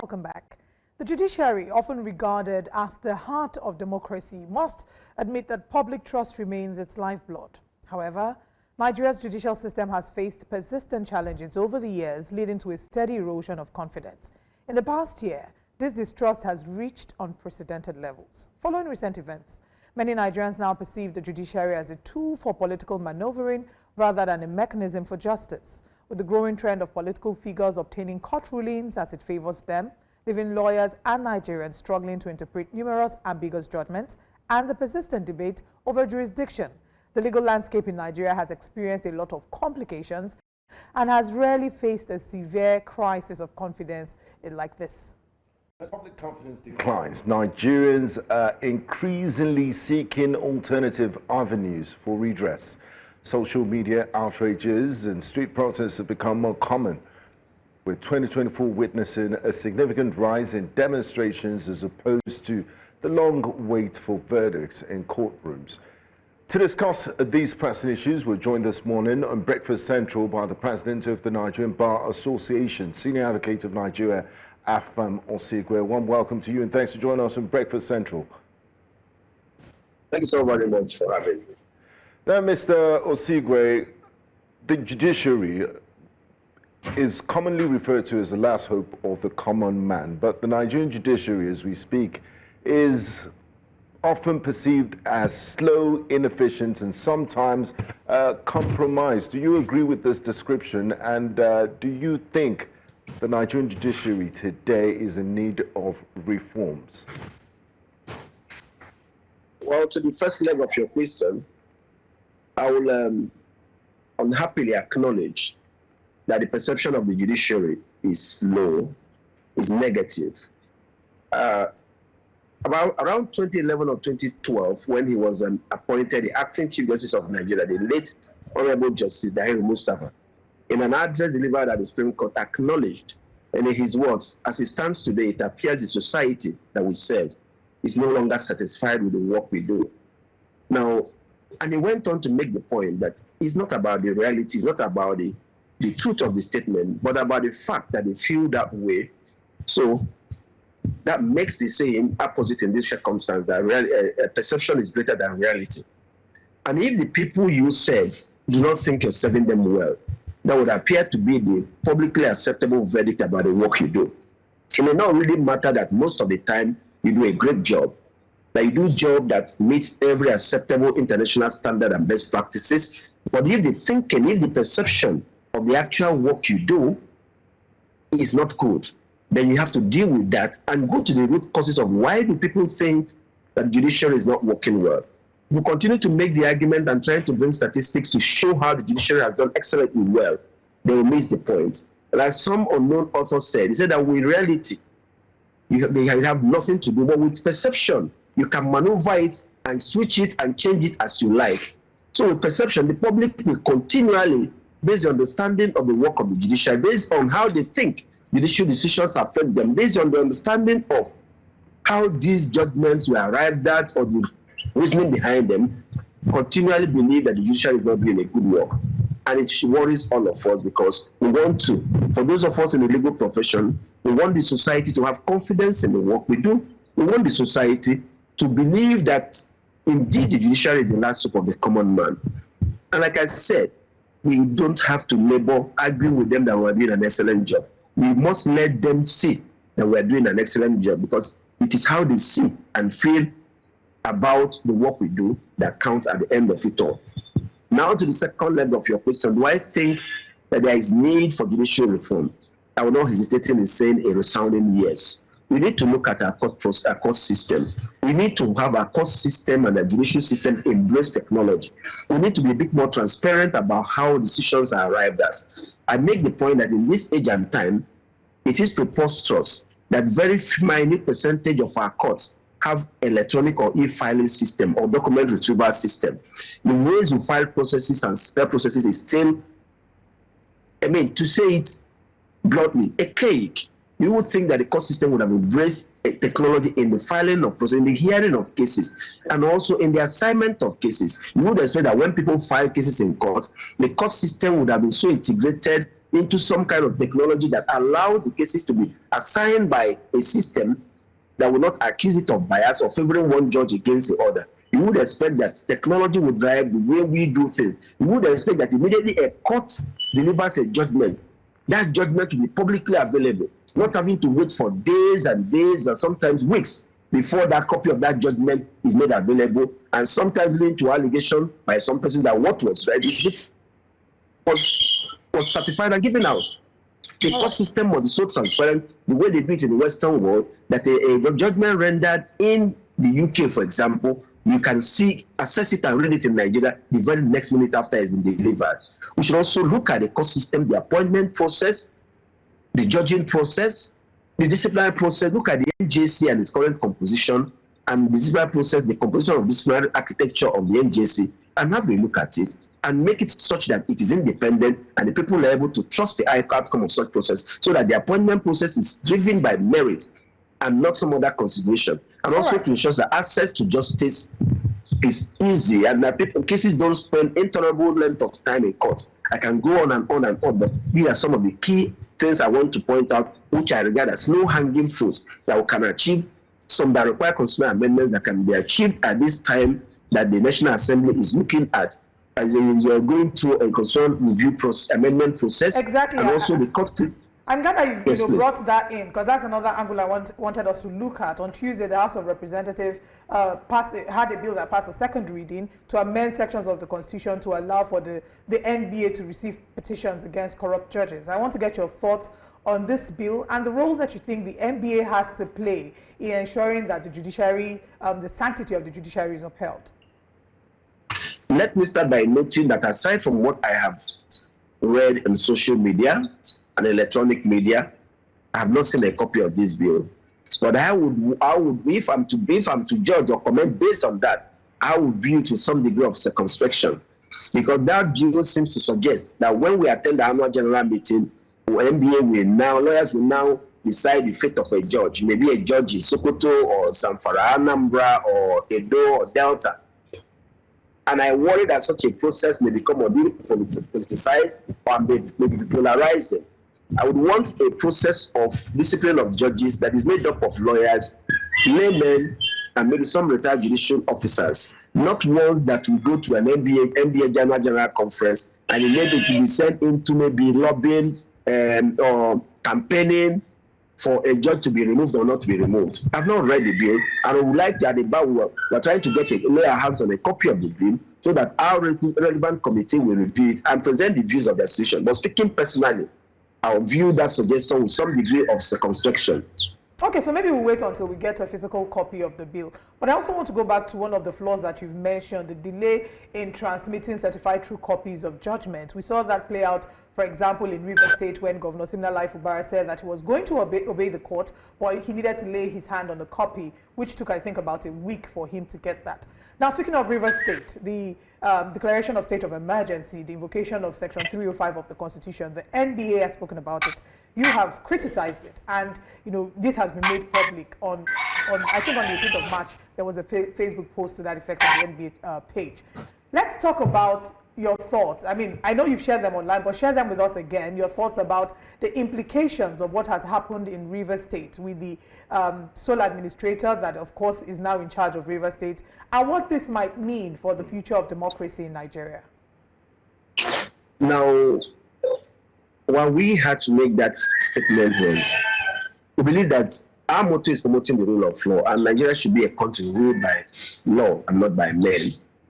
Welcome back. The judiciary, often regarded as the heart of democracy, must admit that public trust remains its lifeblood. However, Nigeria's judicial system has faced persistent challenges over the years, leading to a steady erosion of confidence. In the past year, this distrust has reached unprecedented levels. Following recent events, many Nigerians now perceive the judiciary as a tool for political maneuvering rather than a mechanism for justice. With the growing trend of political figures obtaining court rulings as it favors them, leaving lawyers and Nigerians struggling to interpret numerous ambiguous judgments, and the persistent debate over jurisdiction, the legal landscape in Nigeria has experienced a lot of complications and has rarely faced a severe crisis of confidence like this. As public confidence declines, Nigerians are increasingly seeking alternative avenues for redress. Social media outrages and street protests have become more common, with 2024 witnessing a significant rise in demonstrations as opposed to the long wait for verdicts in courtrooms. To discuss these pressing issues, we're joined this morning on Breakfast Central by the President of the Nigerian Bar Association, Senior Advocate of Nigeria, Afam Osigwe. One welcome to you and thanks for joining us on Breakfast Central. Thank you so very much for having me. Now, Mr. Osigwe, the judiciary is commonly referred to as the last hope of the common man, but the Nigerian judiciary, as we speak, is often perceived as slow, inefficient, and sometimes compromised. Do you agree with this description, and do you think the Nigerian judiciary today is in need of reforms? Well, to the first leg of your question, I will unhappily acknowledge that the perception of the judiciary is low, is negative. Around 2011 or 2012, when he was appointed the acting Chief Justice of Nigeria, the late Honorable Justice Dahiru Mustafa, in an address delivered at the Supreme Court, acknowledged, and in his words, as it stands today, it appears the society that we serve is no longer satisfied with the work we do. Now, and he went on to make the point that it's not about the reality, it's not about the truth of the statement, but about the fact that they feel that way. So that makes the saying opposite in this circumstance, that perception is greater than reality. And if the people you serve do not think you're serving them well, that would appear to be the publicly acceptable verdict about the work you do. It may not really matter that most of the time you do a great job, that you do a job that meets every acceptable international standard and best practices. But if the thinking, if the perception of the actual work you do is not good, then you have to deal with that and go to the root causes of why do people think that judiciary is not working well. If we continue to make the argument and try to bring statistics to show how the judiciary has done excellently well, they will miss the point. Like some unknown author said, he said that with reality, they have nothing to do, but with perception, you can maneuver it and switch it and change it as you like. So with perception, the public will continually, based on the understanding of the work of the judiciary, based on how they think judicial decisions affect them, based on the understanding of how these judgments were arrived at or the reasoning behind them, continually believe that the judiciary is not doing a good work. And it worries all of us because we want to, for those of us in the legal profession, we want the society to have confidence in the work we do. We want the society to believe that indeed the judiciary is the last hope of the common man. And like I said, we don't have to argue with them that we're doing an excellent job. We must let them see that we're doing an excellent job because it is how they see and feel about the work we do that counts at the end of it all. Now to the second leg of your question, do I think that there is need for judicial reform? I will not hesitate in saying a resounding yes. We need to look at our court system. We need to have our court system and the judicial system embrace technology. We need to be a bit more transparent about how decisions are arrived at. I make the point that in this age and time, it is preposterous that very minute percentage of our courts have electronic or e-filing system or document retrieval system. The ways we file processes and spell processes is still, to say it bluntly, a cake. You would think that the court system would have embraced technology in the filing of procedures, in the hearing of cases, and also in the assignment of cases. You would expect that when people file cases in court, the court system would have been so integrated into some kind of technology that allows the cases to be assigned by a system that will not accuse it of bias or favoring one judge against the other. You would expect that technology would drive the way we do things. You would expect that immediately a court delivers a judgment, that judgment will be publicly available, not having to wait for days and days and sometimes weeks before that copy of that judgment is made available, and sometimes leading to allegation by some person that what was read was certified and given out. The court system was so transparent, the way they do it in the Western world, that a judgment rendered in the UK, for example, you can access it and read it in Nigeria the very next minute after it's been delivered. We should also look at the court system, the appointment process, the judging process, the disciplinary process. Look at the NJC and its current composition, and the disciplinary process, the composition of disciplinary architecture of the NJC, and have a look at it and make it such that it is independent and the people are able to trust the outcome of such process, so that the appointment process is driven by merit and not some other consideration. And also to ensure that access to justice is easy and that cases don't spend intolerable length of time in court. I can go on and on and on, but these are some of the key things I want to point out, which I regard as low-hanging fruits that we can achieve, some that require constitutional amendments that can be achieved at this time that the National Assembly is looking at as you're going through a constitutional review process, amendment process. Exactly. And also the court. I'm glad that you brought that in, because that's another angle I wanted us to look at. On Tuesday, the House of Representatives had a bill that passed a second reading to amend sections of the Constitution to allow for the NBA to receive petitions against corrupt judges. I want to get your thoughts on this bill and the role that you think the NBA has to play in ensuring that the judiciary, the sanctity of the judiciary is upheld. Let me start by noting that aside from what I have read on social media and electronic media, I have not seen a copy of this bill. But I would, if I'm to judge or comment based on that, I would view it with some degree of circumspection, because that bill seems to suggest that when we attend the annual general meeting, lawyers will now decide the fate of a judge, maybe a judge in Sokoto or Zamfara, Anambra or Edo or Delta. And I worry that such a process may become politicized or may be polarizing. I would want a process of discipline of judges that is made up of lawyers, laymen, and maybe some retired judicial officers, not ones that will go to an NBA general conference and maybe to be sent into maybe lobbying or campaigning for a judge to be removed or not to be removed. I've not read the bill, and I would like to, at the bar, we're trying to lay our hands on a copy of the bill so that our relevant committee will review it and present the views of the association. But speaking personally, I'll view that suggestion with some degree of circumspection. Okay, so maybe we'll wait until we get a physical copy of the bill. But I also want to go back to one of the flaws that you've mentioned, the delay in transmitting certified true copies of judgment. We saw that play out, for example, in Rivers State when Governor Siminalayi Fubara said that he was going to obey the court, but he needed to lay his hand on the copy, which took, I think, about a week for him to get that. Now, speaking of Rivers State, the declaration of state of emergency, the invocation of Section 305 of the Constitution, the NBA has spoken about it. You have criticized it, and this has been made public on I think on the 18th of March. There was a Facebook post to that effect on the NBA page. Let's talk about your thoughts. I mean, I know you've shared them online, but share them with us again. Your thoughts about the implications of what has happened in Rivers State with the sole administrator that, of course, is now in charge of Rivers State, and what this might mean for the future of democracy in Nigeria. Now, why we had to make that statement was we believe that our motto is promoting the rule of law, and Nigeria should be a country ruled by law and not by men.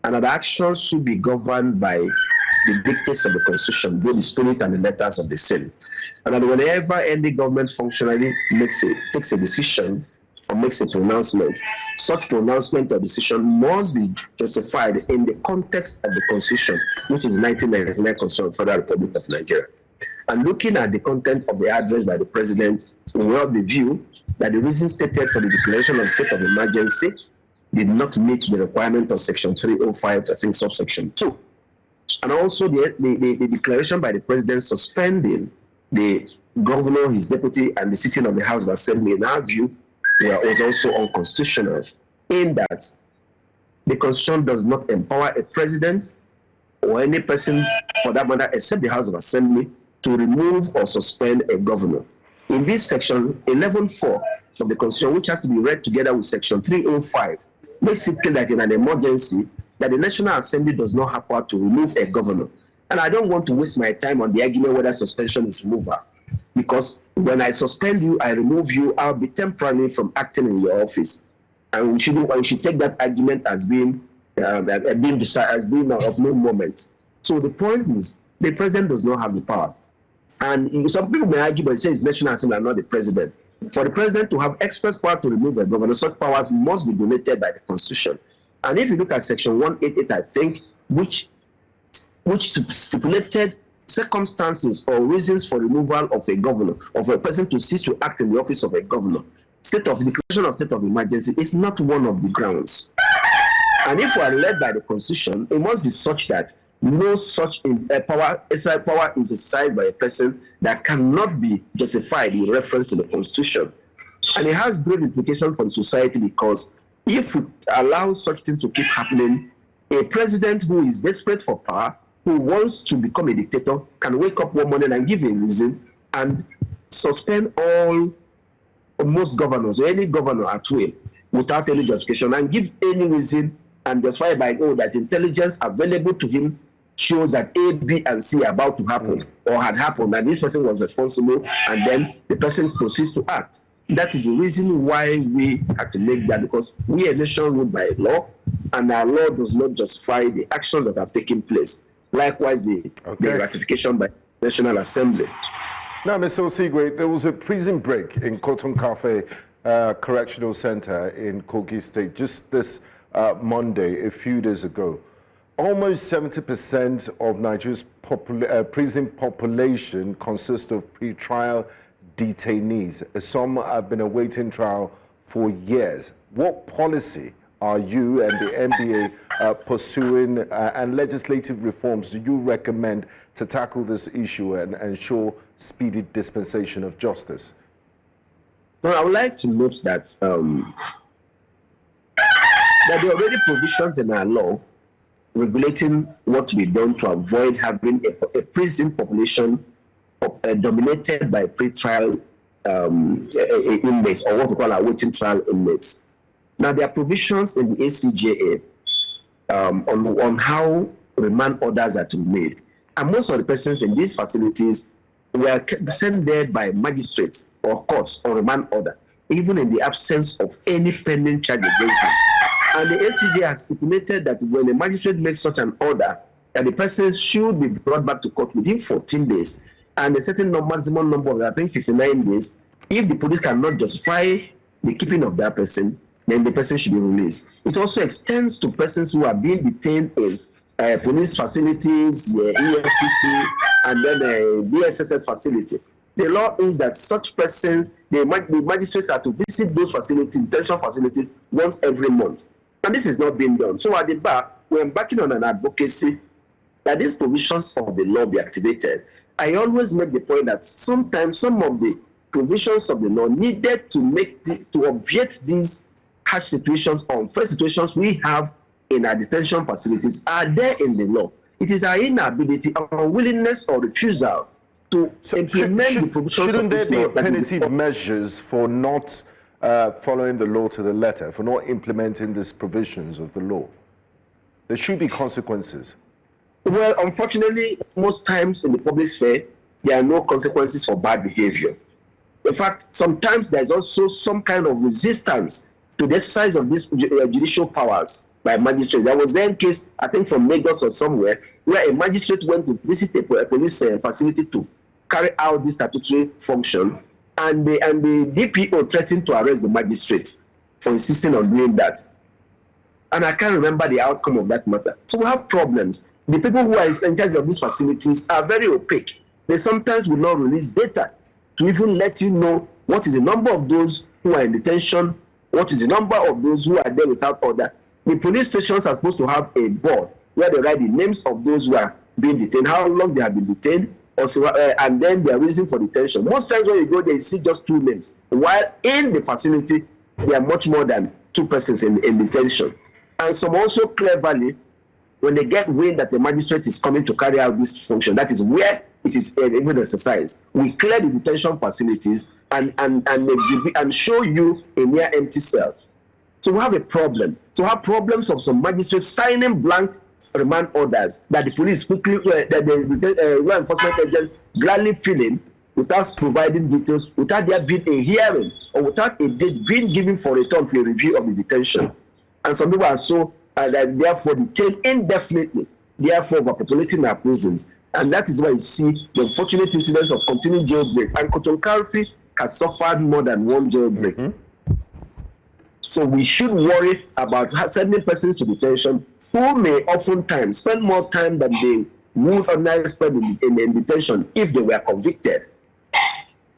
And our actions should be governed by the dictates of the Constitution, both the spirit and the letters of the same. And that whenever any government functionary takes a decision or makes a pronouncement, such pronouncement or decision must be justified in the context of the Constitution, which is the 1999 Constitution of the Federal Republic of Nigeria. And looking at the content of the address by the President, we have the view that the reason stated for the declaration of state of emergency did not meet the requirement of Section 305, I think, subsection 2. And also the declaration by the President suspending the governor, his deputy, and the sitting of the House of Assembly, in our view, was also unconstitutional, in that the Constitution does not empower a president or any person, for that matter, except the House of Assembly, to remove or suspend a governor. In this section 11.4 of the Constitution, which has to be read together with section 305, makes it clear that in an emergency, that the National Assembly does not have power to remove a governor. And I don't want to waste my time on the argument whether suspension is removal, because when I suspend you, I remove you, I'll be temporarily from acting in your office. And we should take that argument as being of no moment. So the point is, the president does not have the power. And some people may argue, but say it's National Assembly and not the president. For the president to have express power to remove a governor, such powers must be donated by the Constitution. And if you look at section 188, I think, which stipulated circumstances or reasons for removal of a governor, of a person to cease to act in the office of a governor, declaration of state of emergency is not one of the grounds. And if we are led by the Constitution, it must be such that no such power is exercised by a person that cannot be justified in reference to the Constitution. And it has great implications for the society, because if we allow such things to keep happening, a president who is desperate for power, who wants to become a dictator, can wake up one morning and give a reason and suspend most governors, or any governor at will, without any justification, and give any reason and justify by that intelligence available to him shows that A, B, and C are about to happen or had happened, and this person was responsible, and then the person proceeds to act. That is the reason why we have to make that, because we are a nation ruled by law, and our law does not justify the actions that have taken place. Likewise, the ratification by the National Assembly. Now, Mr. Osigwe, there was a prison break in Cotton Cafe Correctional Center in Kogi State just this Monday, a few days ago. Almost 70% of Nigeria's prison population consists of pre-trial detainees. Some have been awaiting trial for years. What policy are you and the NBA pursuing, and legislative reforms do you recommend to tackle this issue and ensure speedy dispensation of justice? Well, I would like to note that there are already provisions in our law regulating what to be done to avoid having a prison population dominated by pre-trial inmates, or what we call awaiting trial inmates. Now, there are provisions in the ACJA on how remand orders are to be made. And most of the persons in these facilities were sent there by magistrates or courts on remand order, even in the absence of any pending charge against them. And the ACJA has stipulated that when a magistrate makes such an order, that the person should be brought back to court within 14 days, and a certain maximum number of, I think, 59 days. If the police cannot justify the keeping of that person, then the person should be released. It also extends to persons who are being detained in police facilities, EFCC, and then a BSSS facility. The law is that such persons, the magistrates are to visit those facilities, detention facilities, once every month. And this is not being done. So at the bar, we're embarking on an advocacy that these provisions of the law be activated. I always make the point that sometimes some of the provisions of the law needed to obviate these harsh situations, unfair situations we have in our detention facilities are there in the law. It is our inability, our unwillingness or refusal to implement the provisions of this law. Shouldn't there be punitive measures for not following the law to the letter, for not implementing these provisions of the law? There should be consequences. Well, unfortunately, most times in the public sphere, there are no consequences for bad behavior. In fact, sometimes there's also some kind of resistance to the exercise of these judicial powers by magistrates. There was then a case, I think from Lagos or somewhere, where a magistrate went to visit a police facility to carry out this statutory function, and the DPO threatened to arrest the magistrate for insisting on doing that. And I can't remember the outcome of that matter. So we have problems. The people who are in charge of these facilities are very opaque. They sometimes will not release data to even let you know what is the number of those who are in detention, what is the number of those who are there without order. The police stations are supposed to have a board where they write the names of those who are being detained, how long they have been detained, also, and then their reason for detention. Most times when you go there, you see just two names, while in the facility, there are much more than two persons in detention. And some also cleverly, when they get wind that the magistrate is coming to carry out this function, that is where it is even exercised. We clear the detention facilities and exhibit and show you a near empty cell. So we have a problem. So we have problems of some magistrates signing blank remand orders that the police quickly, that the law enforcement agents gladly fill in without providing details, without there being a hearing or without a date being given for return for a review of the detention. And some people are so therefore detained indefinitely, therefore overpopulating our prisons. And that is why you see the unfortunate incidents of continued jailbreak. And Cotton Carfi has suffered more than one jailbreak. Mm-hmm. So we should worry about sending persons to detention who may oftentimes spend more time than they would ordinarily spend in detention if they were convicted.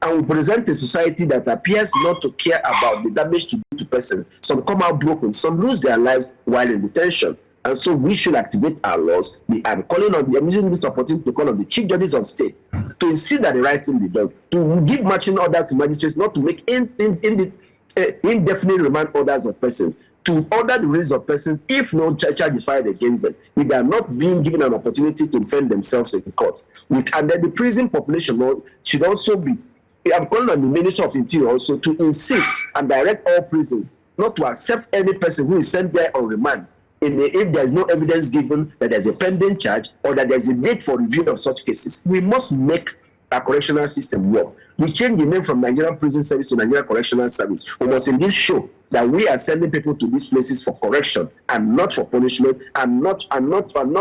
And we present a society that appears not to care about the damage to do to persons. Some come out broken, some lose their lives while in detention. And so we should activate our laws. I'm using this opportunity to call on the chief judges of state to insist that the right thing be done, to give marching orders to magistrates not to make indefinite remand orders of persons, to order the release of persons if no charge is filed against them, if they are not being given an opportunity to defend themselves in court. And then the prison population should also be, I'm calling on the Minister of Interior also to insist and direct all prisons not to accept any person who is sent there on remand if there is no evidence given that there's a pending charge or that there's a date for review of such cases. We must make our correctional system work. We change the name from Nigerian Prison Service to Nigerian Correctional Service. We must indeed show that we are sending people to these places for correction and not for punishment and not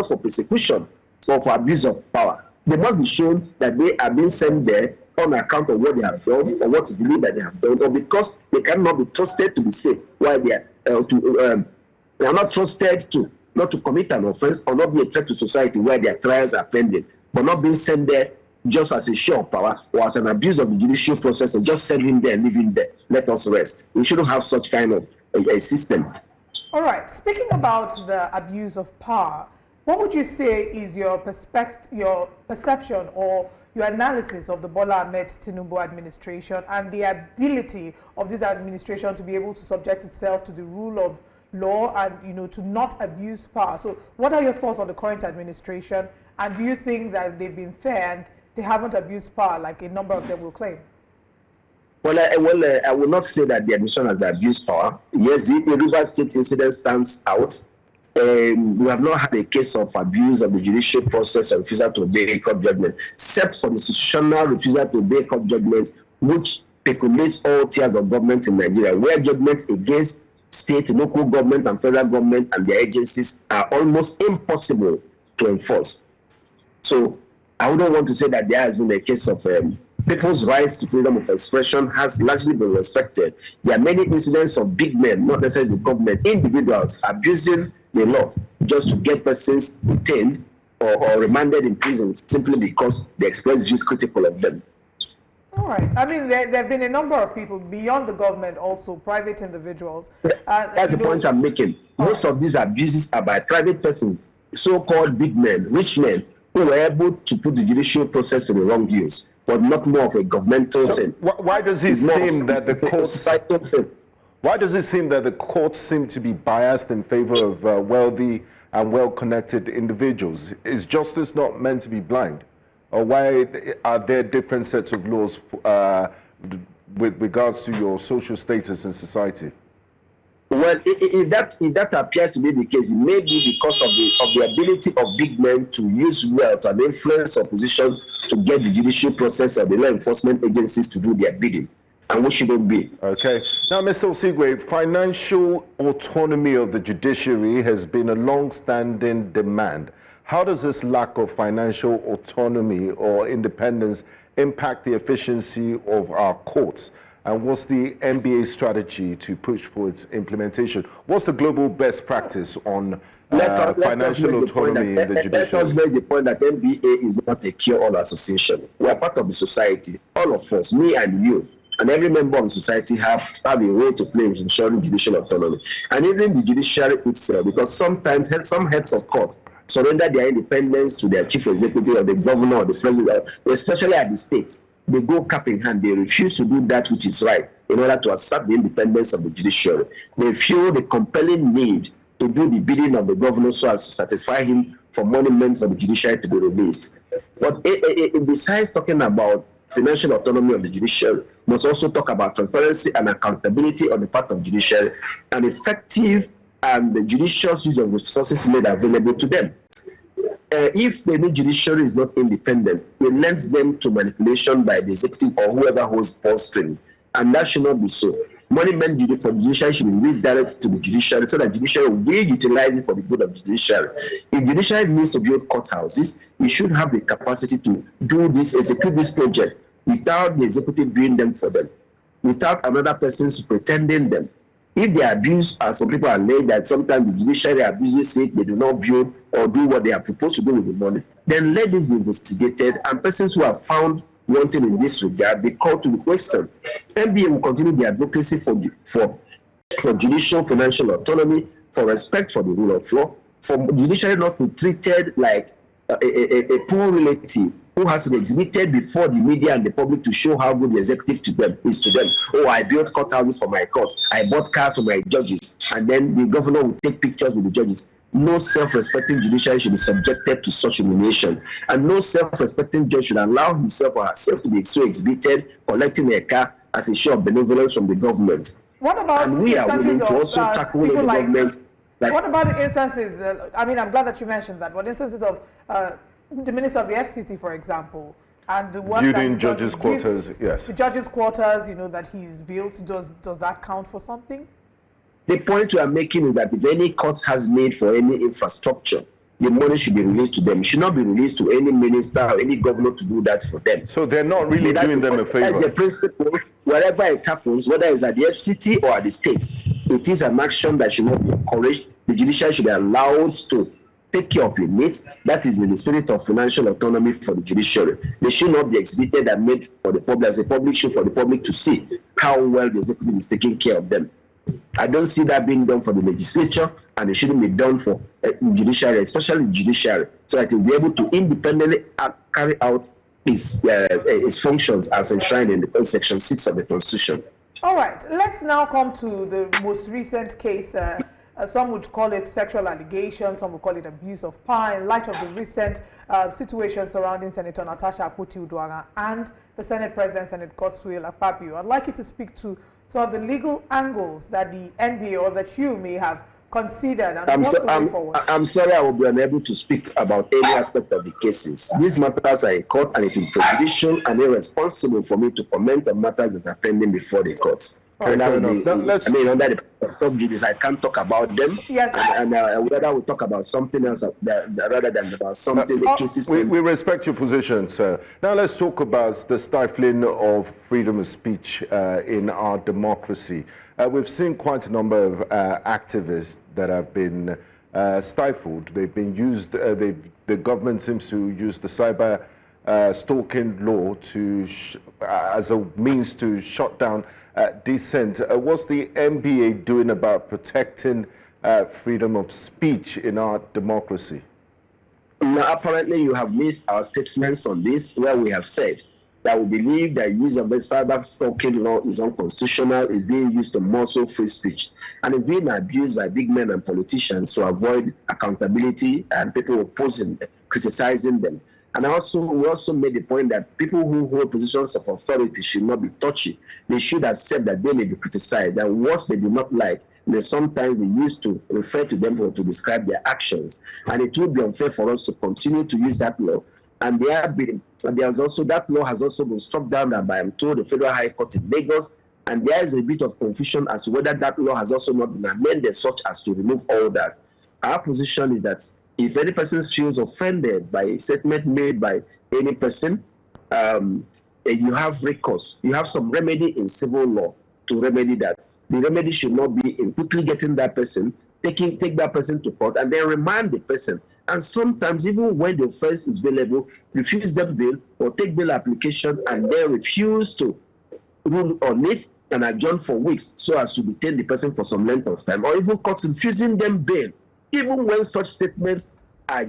for persecution or for abuse of power. They must be shown that they are being sent there on account of what they have done or what is believed that they have done, or because they cannot be trusted to be safe while they are they are not trusted not to commit an offense or not be a threat to society where their trials are pending, but not being sent there just as a show of power or as an abuse of the judicial process and just send him there and leave him there. Let us rest. We shouldn't have such kind of a system. All right. Speaking about the abuse of power, what would you say is your perception or your analysis of the Bola Ahmed Tinubu administration and the ability of this administration to be able to subject itself to the rule of law and to not abuse power? So what are your thoughts on the current administration, and do you think that they've been fair and they haven't abused power like a number of them will claim? Well, I will not say that the administration has abused power. Yes, the River State incident stands out. We have not had a case of abuse of the judicial process or refusal to obey court judgment, except for the institutional refusal to obey court judgment, which percolates all tiers of government in Nigeria, where judgments against state, local government, and federal government and their agencies are almost impossible to enforce. So I wouldn't want to say that there has been a case of people's rights to freedom of expression has largely been respected. There are many incidents of big men, not necessarily the government, individuals abusing the law just to get persons detained or remanded in prison simply because they express views critical of them. All right. I mean, there have been a number of people beyond the government, also private individuals. That's the point I'm making. Most of these abuses are by private persons, so-called big men, rich men, who were able to put the judicial process to the wrong use, but not more of a governmental thing. Why does it seem that the courts? Why does it seem that the courts seem to be biased in favor of wealthy and well-connected individuals? Is justice not meant to be blind? Or why are there different sets of laws with regards to your social status in society? Well, if that appears to be the case, it may be because of the ability of big men to use wealth and influence opposition to get the judicial process of the law enforcement agencies to do their bidding, and we shouldn't be. Okay. Now, Mr. Osigwe, financial autonomy of the judiciary has been a long-standing demand. How does this lack of financial autonomy or independence impact the efficiency of our courts? And what's the NBA strategy to push for its implementation? What's the global best practice on financial autonomy in the judiciary? Let us make the point that NBA is not a cure-all association. We are part of the society. All of us, me and you, and every member of the society have a role to play in ensuring judicial autonomy. And even the judiciary itself, because sometimes some heads of court surrender their independence to their chief executive or the governor or the president, especially at the states. They go cap in hand. They refuse to do that which is right in order to assert the independence of the judiciary. They feel the compelling need to do the bidding of the governor so as to satisfy him for monuments for the judiciary to be released. But besides talking about financial autonomy of the judiciary, must also talk about transparency and accountability on the part of judiciary and effective and the judicious use of resources made available to them. If the new judiciary is not independent, it lends them to manipulation by the executive or whoever holds purse string, and that should not be so. Money meant for the judiciary should be released direct to the judiciary so that judiciary will utilize it for the good of the judiciary. If judiciary needs to build courthouses, it should have the capacity to do this, execute this project without the executive doing them for them, without another person pretending them. If they abuse, as some people are laid that sometimes the judiciary abuses it, they do not build or do what they are proposed to do with the money, then let this be investigated and persons who are found wanting in this regard be called to the question. NBA will continue the advocacy for judicial financial autonomy, for respect for the rule of law, for judiciary not to be treated like a poor relative who has to be exhibited before the media and the public to show how good the executive is to them. Oh, I built courthouses for my courts. I bought cars for my judges. And then the governor will take pictures with the judges. No self-respecting judiciary should be subjected to such humiliation. And no self-respecting judge should allow himself or herself to be so exhibited, collecting a car as a show of benevolence from the government. What about and we are willing to also tackle the government. What about the instances, I'm glad that you mentioned that, but instances of the Minister of the FCT, for example, and the work building judges' quarters, yes. The judges' quarters, that he's built, does that count for something? The point we are making is that if any court has made for any infrastructure, the money should be released to them. It should not be released to any minister or any governor to do that for them. So they're not really doing them a favor. That's the principle. Wherever it happens, whether it's at the FCT or at the states, it is an action that should not be encouraged. The judiciary should be allowed to take care of your needs. That is in the spirit of financial autonomy for the judiciary. They should not be exhibited and made for the public as a public show for the public to see how well the executive is taking care of them. I don't see that being done for the legislature, and it shouldn't be done for the judiciary, especially the judiciary, so that it will be able to independently carry out its functions as enshrined in Section 6 of the Constitution. All right, let's now come to the most recent case. Some would call it sexual allegations, some would call it abuse of power, in light of the recent situation surrounding Senator Natasha Akpoti-Uduaghan and the Senate President, Senate Godswill Akpabio. I'd like you to speak to some of the legal angles that the NBA or that you may have considered and what the way forward. I'm sorry, I will be unable to speak about any aspect of the cases. These matters are in court, and it is prejudicial and irresponsible for me to comment on matters that are pending before the courts. Under the subjudice, I can't talk about them. Yes. And whether we talk about something else rather than about something. We respect your position, sir. Now let's talk about the stifling of freedom of speech in our democracy. We've seen quite a number of activists that have been stifled. They've been used. The government seems to use the cyber stalking law as a means to shut down dissent. What's the NBA doing about protecting freedom of speech in our democracy? Now, apparently, you have missed our statements on this, where we have said that we believe that use of the cyber stalking law is unconstitutional, is being used to muzzle free speech, and is being abused by big men and politicians to avoid accountability and people opposing, criticizing them. And we also made the point that people who hold positions of authority should not be touchy. They should accept that they may be criticized, and what they do not like, sometimes they used to refer to them or to describe their actions. And it would be unfair for us to continue to use that law. And that law has also been struck down by, I'm told, the Federal High Court in Lagos. And there is a bit of confusion as to whether that law has also not been amended such as to remove all that. Our position is that if any person feels offended by a statement made by any person, you have recourse. You have some remedy in civil law to remedy that. The remedy should not be in quickly getting that person, take that person to court, and then remand the person. And sometimes, even when the offense is bailable, refuse them bail or take bail application and then refuse to rule on it and adjourn for weeks so as to detain the person for some length of time, or even courts refusing them bail, even when such statements are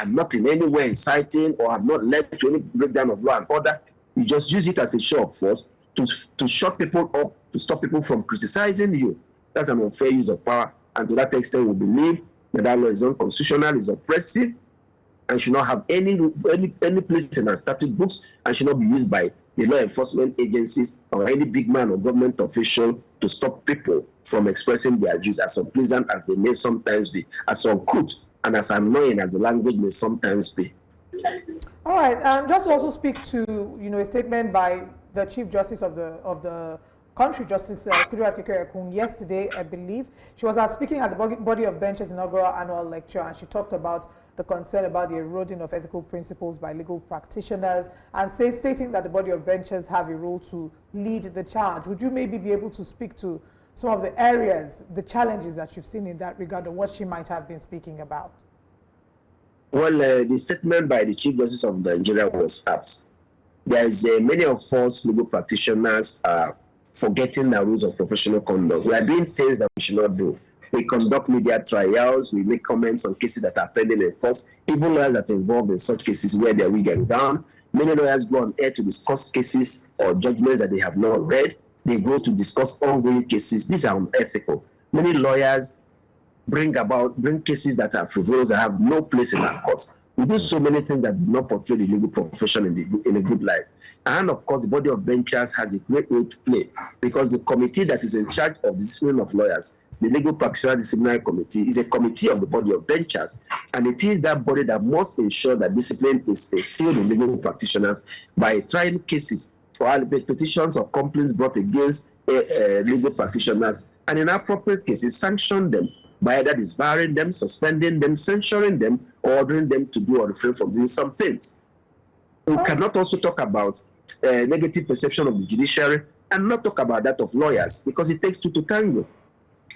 not in any way inciting or have not led to any breakdown of law and order. You just use it as a show of force to shut people up, to stop people from criticizing you. That's an unfair use of power. And to that extent, we believe that law is unconstitutional, is oppressive, and should not have any place in our statute books, and should not be used by the law enforcement agencies or any big man or government official to stop people from expressing their views, as unpleasant as they may sometimes be, as uncouth and as annoying as the language may sometimes be. All right, just to also speak to a statement by the Chief Justice of the country, Justice Kudirat Kekere-Ekun, yesterday, I believe. She was speaking at the Body of Benches inaugural annual lecture, and she talked about the concern about the eroding of ethical principles by legal practitioners, and stating that the Body of Benches have a role to lead the charge. Would you maybe be able to speak to some of the areas, the challenges that you've seen in that regard, or what she might have been speaking about? Well, the statement by the Chief Justice of Nigeria was apt. There is many of us legal practitioners are forgetting the rules of professional conduct. We are doing things that we should not do. We conduct media trials, we make comments on cases that are pending in courts, even lawyers that are involved in such cases where their wig and down. Many lawyers go on air to discuss cases or judgments that they have not read. They go to discuss ongoing cases. These are unethical. Many lawyers bring cases that are frivolous, that have no place in our courts. We do so many things that do not portray the legal profession in a good light. And of course, the Body of Benchers has a great role to play, because the committee that is in charge of the discipline of lawyers, the Legal Practitioner Disciplinary Committee, is a committee of the Body of Benchers. And it is that body that must ensure that discipline is instilled in legal practitioners by trying cases for petitions or complaints brought against legal practitioners, and in appropriate cases, sanction them by either disbarring them, suspending them, censuring them, or ordering them to do or refrain from doing some things. We cannot also talk about negative perception of the judiciary and not talk about that of lawyers, because it takes two to tango.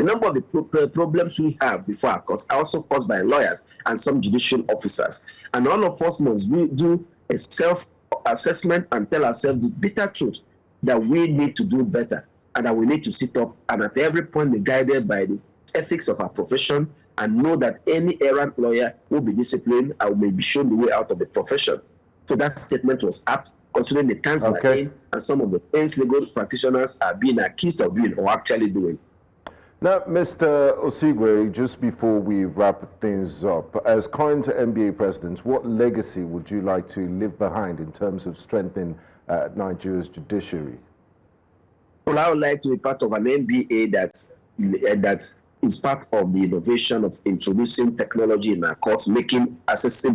A number of the problems we have before our courts are also caused by lawyers and some judicial officers. And all of us must do a self-assessment and tell ourselves the bitter truth that we need to do better, and that we need to sit up and at every point be guided by the ethics of our profession, and know that any errant lawyer will be disciplined and will be shown the way out of the profession. So that statement was apt, considering the times we're in and some of the things legal practitioners are being accused of doing or actually doing. Now, Mr. Osigwe, just before we wrap things up, as current NBA president, what legacy would you like to leave behind in terms of strengthening Nigeria's judiciary? Well, I would like to be part of an NBA that is part of the innovation of introducing technology in our courts, making access to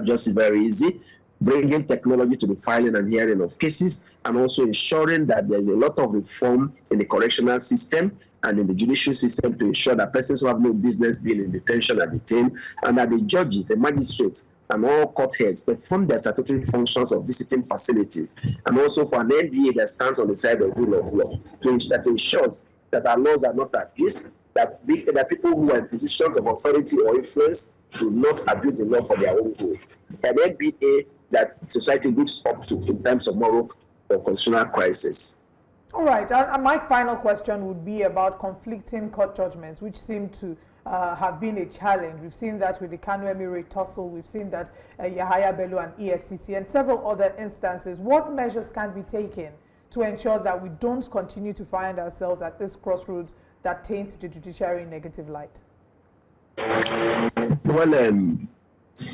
justice very easy, bringing technology to the filing and hearing of cases, and also ensuring that there's a lot of reform in the correctional system and in the judicial system to ensure that persons who have no business being in detention are detained, and that the judges, the magistrates, and all court heads perform their statutory functions of visiting facilities, and also for an NBA that stands on the side of rule of law, that ensures that our laws are not abused, that people who are in positions of authority or influence do not abuse the law for their own good. An NBA that society looks up to in times of moral or constitutional crisis. All right, and my final question would be about conflicting court judgments, which seem to have been a challenge. We've seen that with the Kanu Emirate tussle, we've seen that Yahaya Bello and EFCC and several other instances. What measures can be taken to ensure that we don't continue to find ourselves at this crossroads that taints the judiciary in negative light? Well,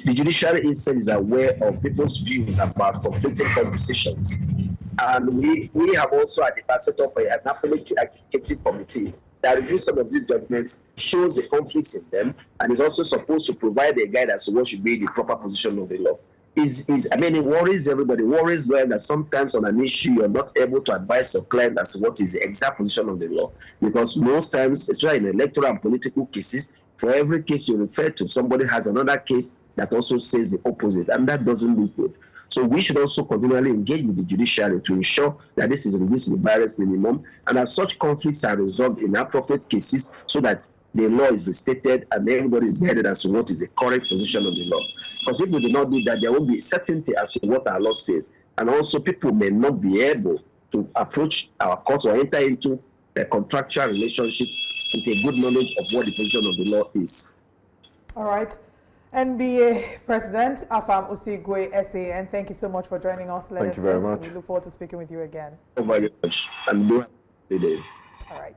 the judiciary itself is aware of people's views about conflicting court decisions. And we have also at the bar set up an appellate adjudicative committee that reviews some of these judgments, shows the conflicts in them, and is also supposed to provide a guide as to what should be the proper position of the law. It worries everybody. It worries lawyers that sometimes on an issue you're not able to advise your client as to what is the exact position of the law. Because most times, especially in electoral and political cases, for every case you refer to, somebody has another case that also says the opposite, and that doesn't look good. So we should also continually engage with the judiciary to ensure that this is reduced to the barest minimum, and that such conflicts are resolved in appropriate cases so that the law is restated and everybody is guided as to what is the correct position of the law. Because if we do not do that, there won't be certainty as to what our law says. And also people may not be able to approach our courts or enter into a contractual relationship with a good knowledge of what the position of the law is. All right. NBA President Afam Osigwe, SAN, thank you so much for joining us. Thank you very much. We look forward to speaking with you again. Thank you very much. And do have a good day. All right.